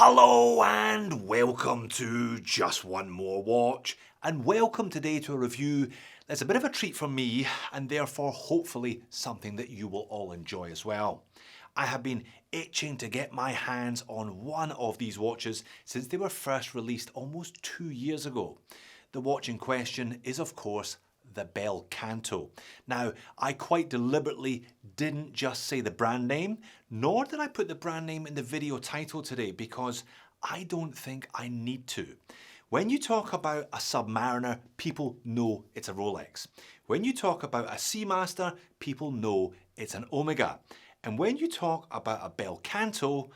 Hello and welcome to Just One More Watch, and welcome today to a review that's a bit of a treat for me and therefore hopefully something that you will all enjoy as well. I have been itching to get my hands on one of these watches since they were first released almost 2 years ago. The watch in question is of course the Bel Canto. Now, I quite deliberately didn't just say the brand name, nor did I put the brand name in the video title today because I don't think I need to. When you talk about a Submariner, people know it's a Rolex. When you talk about a Seamaster, people know it's an Omega. And when you talk about a Bel Canto,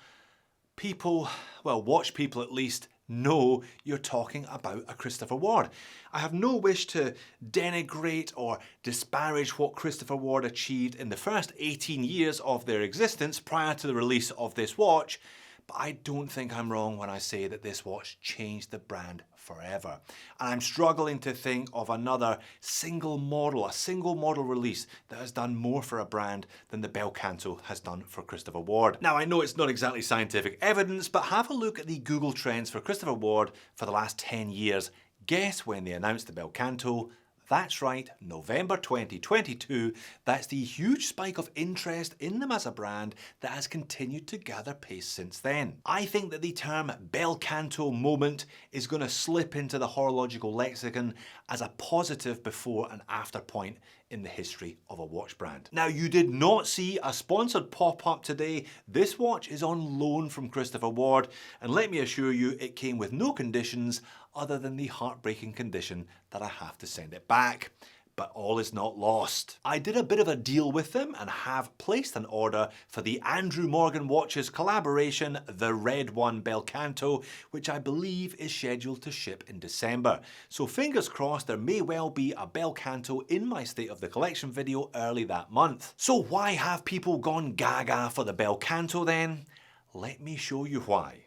people, well, watch people at least, know you're talking about a Christopher Ward. I have no wish to denigrate or disparage what Christopher Ward achieved in the first 18 years of their existence prior to the release of this watch, but I don't think I'm wrong when I say that this watch changed the brand forever. And I'm struggling to think of another single model release that has done more for a brand than the Bel Canto has done for Christopher Ward. Now, I know it's not exactly scientific evidence, but have a look at the Google Trends for Christopher Ward for the last 10 years. Guess when they announced the Bel Canto? That's right, November 2022. That's the huge spike of interest in them as a brand that has continued to gather pace since then. I think that the term Bel Canto moment is going to slip into the horological lexicon as a positive before and after point in the history of a watch brand. Now, you did not see a sponsored pop-up today. This watch is on loan from Christopher Ward, and let me assure you, it came with no conditions other than the heartbreaking condition that I have to send it back. But all is not lost. I did a bit of a deal with them and have placed an order for the Andrew Morgan Watches collaboration, the Red One Bel Canto, which I believe is scheduled to ship in December. So fingers crossed there may well be a Bel Canto in my State of the Collection video early that month. So why have people gone gaga for the Bel Canto then? Let me show you why.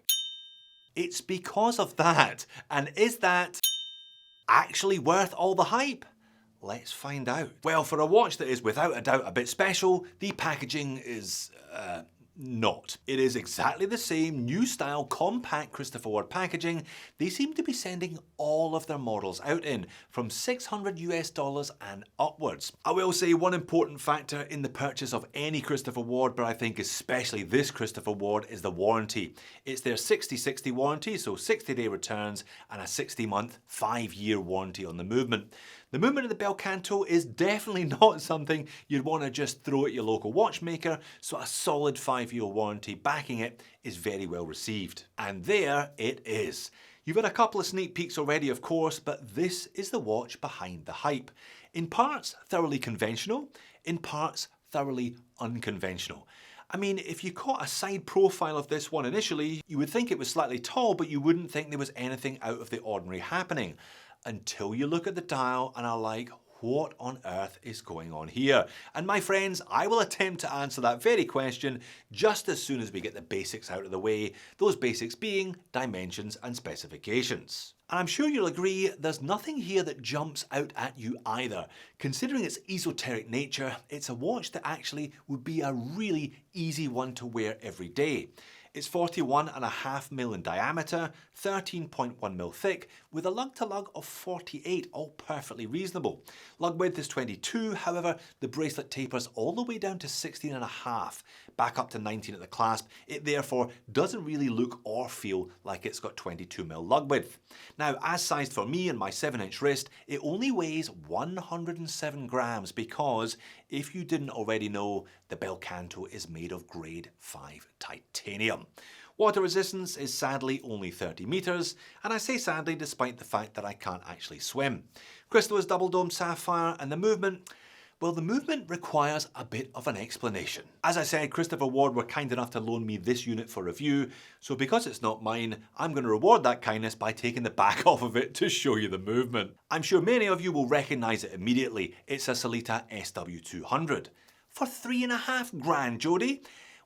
It's because of that. And is that actually worth all the hype? Let's find out. Well, for a watch that is without a doubt a bit special, the packaging is not. It is exactly the same new style compact Christopher Ward packaging they seem to be sending all of their models out in, from $600 and upwards. I will say one important factor in the purchase of any Christopher Ward, but I think especially this Christopher Ward, is the warranty. It's their 60-60 warranty, so 60-day returns and a 60-month, 5-year warranty on the movement. The movement of the Bel Canto is definitely not something you'd want to just throw at your local watchmaker, so a solid 5-year warranty backing it is very well received. And there it is. You've had a couple of sneak peeks already, of course, but this is the watch behind the hype. In parts thoroughly conventional, in parts thoroughly unconventional. I mean, if you caught a side profile of this one initially, you would think it was slightly tall, but you wouldn't think there was anything out of the ordinary happening. Until you look at the dial and are like, what on earth is going on here? And my friends, I will attempt to answer that very question just as soon as we get the basics out of the way, those basics being dimensions and specifications. And I'm sure you'll agree there's nothing here that jumps out at you either. Considering its esoteric nature, it's a watch that actually would be a really easy one to wear every day. It's 41.5mm in diameter, 13.1mm thick, with a lug-to-lug of 48, all perfectly reasonable. Lug width is 22, however, the bracelet tapers all the way down to 16.5, back up to 19 at the clasp. It therefore doesn't really look or feel like it's got 22mm lug width. Now, as sized for me and my 7-inch wrist, it only weighs 107 grams because, if you didn't already know, the Bel Canto is made of grade 5 titanium. Water resistance is sadly only 30 meters, and I say sadly despite the fact that I can't actually swim. Crystal is double dome sapphire, and the movement, well, the movement requires a bit of an explanation. As I said, Christopher Ward were kind enough to loan me this unit for review, so because it's not mine, I'm going to reward that kindness by taking the back off of it to show you the movement. I'm sure many of you will recognize it immediately. It's a Sellita SW200. For 3.5 grand, Jody?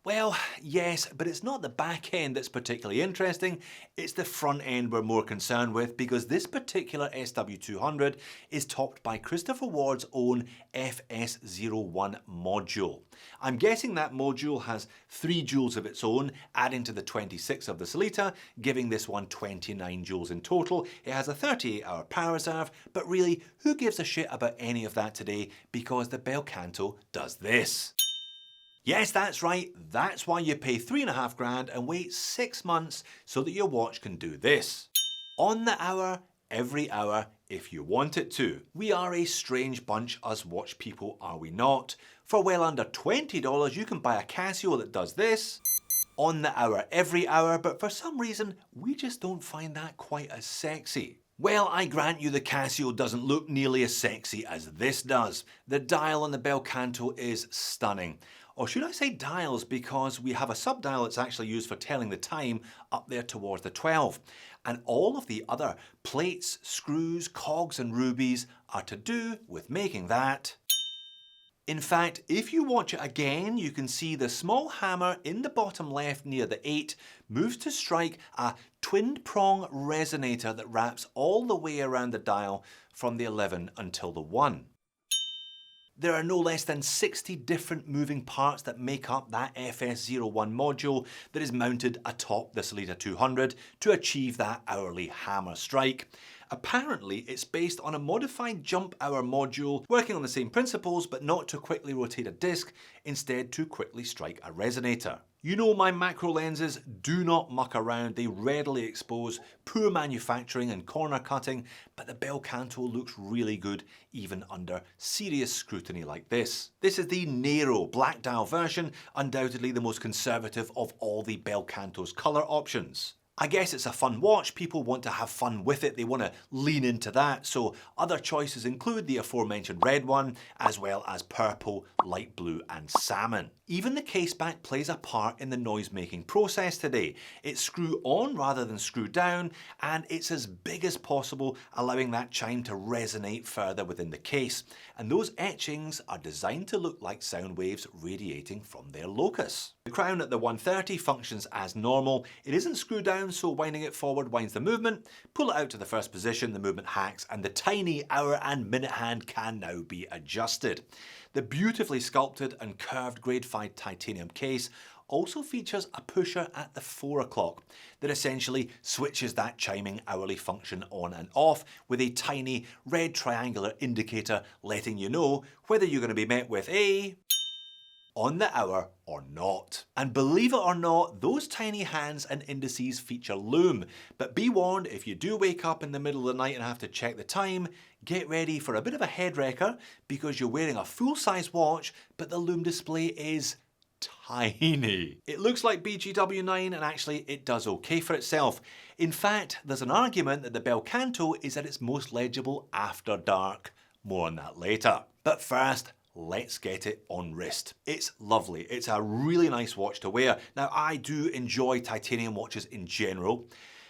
Well, yes, but it's not the back end that's particularly interesting, it's the front end we're more concerned with, because this particular SW200 is topped by Christopher Ward's own FS01 module. I'm guessing that module has 3 joules of its own, adding to the 26 of the Sellita, giving this one 29 joules in total. It has a 38-hour power reserve, but really, who gives a shit about any of that today, because the Bel Canto does this. Yes, that's right, that's why you pay $3.5 grand and wait 6 months so that your watch can do this. On the hour, every hour, if you want it to. We are a strange bunch, us watch people, are we not? For well under $20 you can buy a Casio that does this. On the hour, every hour, but for some reason we just don't find that quite as sexy. Well, I grant you the Casio doesn't look nearly as sexy as this does. The dial on the Bel Canto is stunning. Or should I say dials, because we have a sub-dial that's actually used for telling the time up there towards the 12. And all of the other plates, screws, cogs and rubies are to do with making that. In fact, if you watch it again, you can see the small hammer in the bottom left near the 8 moves to strike a twinned prong resonator that wraps all the way around the dial from the 11 until the 1. There are no less than 60 different moving parts that make up that FS01 module that is mounted atop the Sellita 200 to achieve that hourly hammer strike. Apparently, it's based on a modified jump hour module working on the same principles, but not to quickly rotate a disc, instead to quickly strike a resonator. You know my macro lenses do not muck around, they readily expose poor manufacturing and corner cutting, but the Bel Canto looks really good even under serious scrutiny like this. This is the Nero black dial version, undoubtedly the most conservative of all the Bel Canto's colour options. I guess it's a fun watch, people want to have fun with it, they want to lean into that, so other choices include the aforementioned red one, as well as purple, light blue and salmon. Even the case back plays a part in the noise making process today. It's screw on rather than screw down, and it's as big as possible, allowing that chime to resonate further within the case. And those etchings are designed to look like sound waves radiating from their locus. The crown at the 130 functions as normal. It isn't screwed down, so winding it forward winds the movement. Pull it out to the first position, the movement hacks, and the tiny hour and minute hand can now be adjusted. The beautifully sculpted and curved grade 5 titanium case also features a pusher at the 4 o'clock that essentially switches that chiming hourly function on and off with a tiny red triangular indicator letting you know whether you're going to be met with a on the hour or not. And believe it or not, those tiny hands and indices feature lume. But be warned, if you do wake up in the middle of the night and have to check the time, get ready for a bit of a head wrecker because you're wearing a full-size watch, but the lume display is tiny. It looks like BGW9 and actually it does okay for itself. In fact, there's an argument that the Bel Canto is at its most legible after dark. More on that later. But first, let's get it on wrist. It's lovely. It's a really nice watch to wear. Now, I do enjoy titanium watches in general.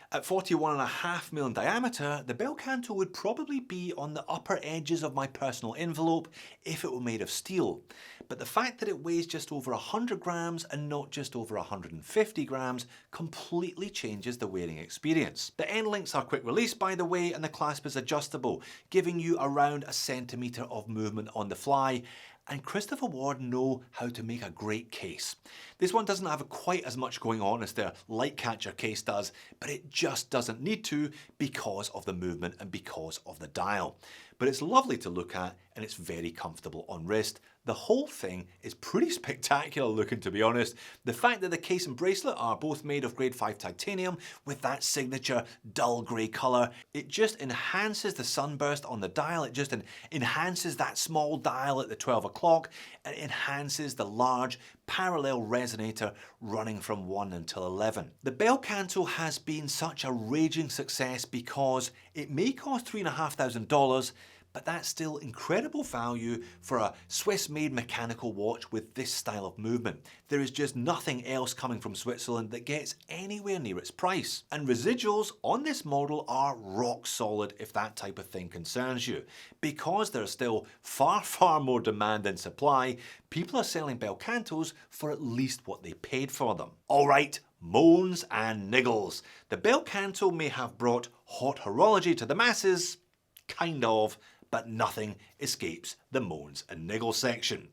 At 41.5mm in diameter, the Bel Canto would probably be on the upper edges of my personal envelope if it were made of steel. But the fact that it weighs just over 100 grams and not just over 150 grams completely changes the wearing experience. The end links are quick release, by the way, and the clasp is adjustable, giving you around a centimetre of movement on the fly. And Christopher Ward know how to make a great case. This one doesn't have quite as much going on as their light catcher case does, but it just doesn't need to because of the movement and because of the dial. But it's lovely to look at and it's very comfortable on wrist. The whole thing is pretty spectacular looking, to be honest. The fact that the case and bracelet are both made of grade 5 titanium with that signature dull grey colour, it just enhances the sunburst on the dial, it just enhances that small dial at the 12 o'clock, and it enhances the large parallel resonator running from 1 until 11. The Bel Canto has been such a raging success because it may cost $3,500, But that's still incredible value for a Swiss-made mechanical watch with this style of movement. There is just nothing else coming from Switzerland that gets anywhere near its price. And residuals on this model are rock solid if that type of thing concerns you. Because there's still far more demand than supply, people are selling Bel Cantos for at least what they paid for them. Alright, moans and niggles. The Bel Canto may have brought hot horology to the masses, kind of, but nothing escapes the moans and niggles section.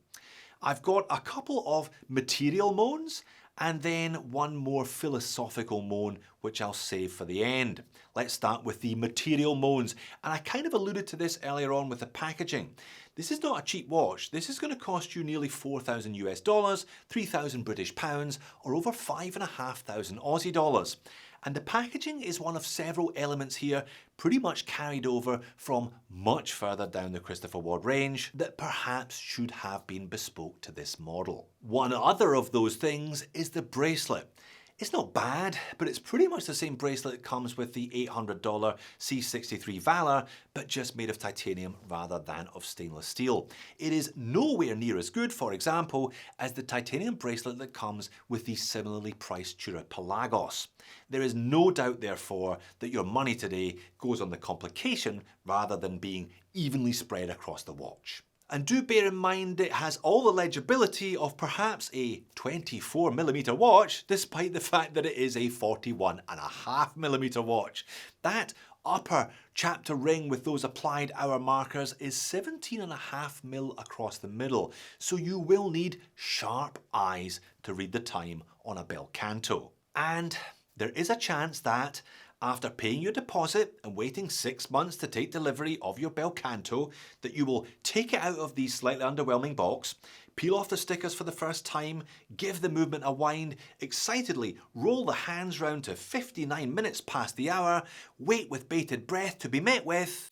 I've got a couple of material moans and then one more philosophical moan which I'll save for the end. Let's start with the material moans, and I kind of alluded to this earlier on with the packaging. This is not a cheap watch. This is going to cost you nearly 4,000 US dollars, 3,000 British pounds, or over 5,500 Aussie dollars. And the packaging is one of several elements here pretty much carried over from much further down the Christopher Ward range that perhaps should have been bespoke to this model. One other of those things is the bracelet. It's not bad, but it's pretty much the same bracelet that comes with the $800 C63 Valor, but just made of titanium rather than of stainless steel. It is nowhere near as good, for example, as the titanium bracelet that comes with the similarly priced Tura Pelagos. There is no doubt, therefore, that your money today goes on the complication rather than being evenly spread across the watch. And do bear in mind it has all the legibility of perhaps a 24mm watch, despite the fact that it is a 41.5mm watch. That upper chapter ring with those applied hour markers is 17.5mm across the middle, so you will need sharp eyes to read the time on a Bel Canto. And there is a chance that, after paying your deposit and waiting 6 months to take delivery of your Bel Canto, that you will take it out of the slightly underwhelming box, peel off the stickers for the first time, give the movement a wind, excitedly roll the hands round to 59 minutes past the hour, wait with bated breath to be met with,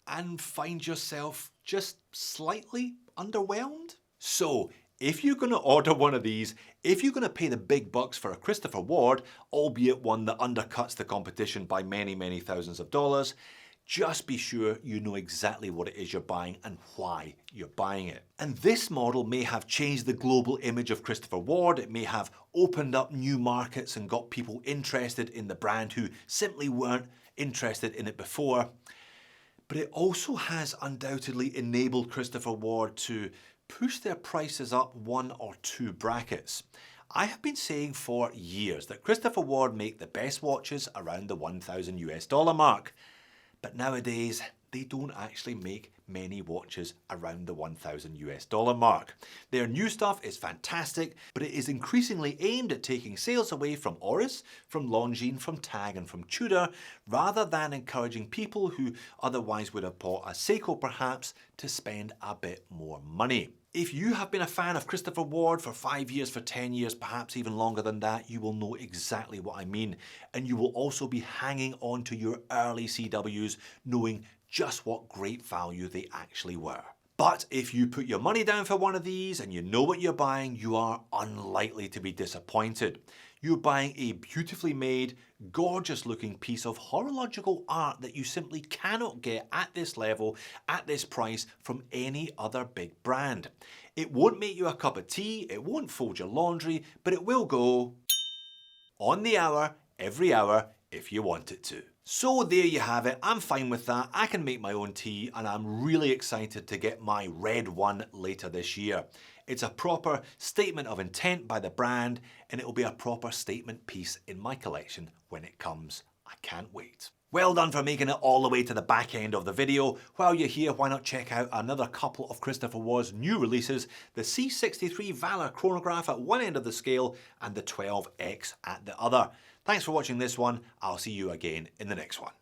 and find yourself just slightly underwhelmed? So, if you're going to order one of these, if you're going to pay the big bucks for a Christopher Ward, albeit one that undercuts the competition by many thousands of dollars, just be sure you know exactly what it is you're buying and why you're buying it. And this model may have changed the global image of Christopher Ward. It may have opened up new markets and got people interested in the brand who simply weren't interested in it before. But it also has undoubtedly enabled Christopher Ward to push their prices up 1 or 2 brackets. I have been saying for years that Christopher Ward make the best watches around the 1,000 US dollar mark. But nowadays, they don't actually make many watches around the 1,000 US dollar mark. Their new stuff is fantastic, but it is increasingly aimed at taking sales away from Oris, from Longines, from TAG and from Tudor, rather than encouraging people who otherwise would have bought a Seiko perhaps to spend a bit more money. If you have been a fan of Christopher Ward for 5 years, for 10 years, perhaps even longer than that, you will know exactly what I mean. And you will also be hanging on to your early CWs, knowing just what great value they actually were. But if you put your money down for one of these and you know what you're buying, you are unlikely to be disappointed. You're buying a beautifully made, gorgeous looking piece of horological art that you simply cannot get at this level, at this price, from any other big brand. It won't make you a cup of tea, it won't fold your laundry, but it will go on the hour, every hour, if you want it to. So there you have it, I'm fine with that, I can make my own tea, and I'm really excited to get my red one later this year. It's a proper statement of intent by the brand, and it'll be a proper statement piece in my collection when it comes. I can't wait. Well done for making it all the way to the back end of the video. While you're here, why not check out another couple of Christopher Ward's new releases, the C63 Valor chronograph at one end of the scale and the 12X at the other. Thanks for watching this one. I'll see you again in the next one.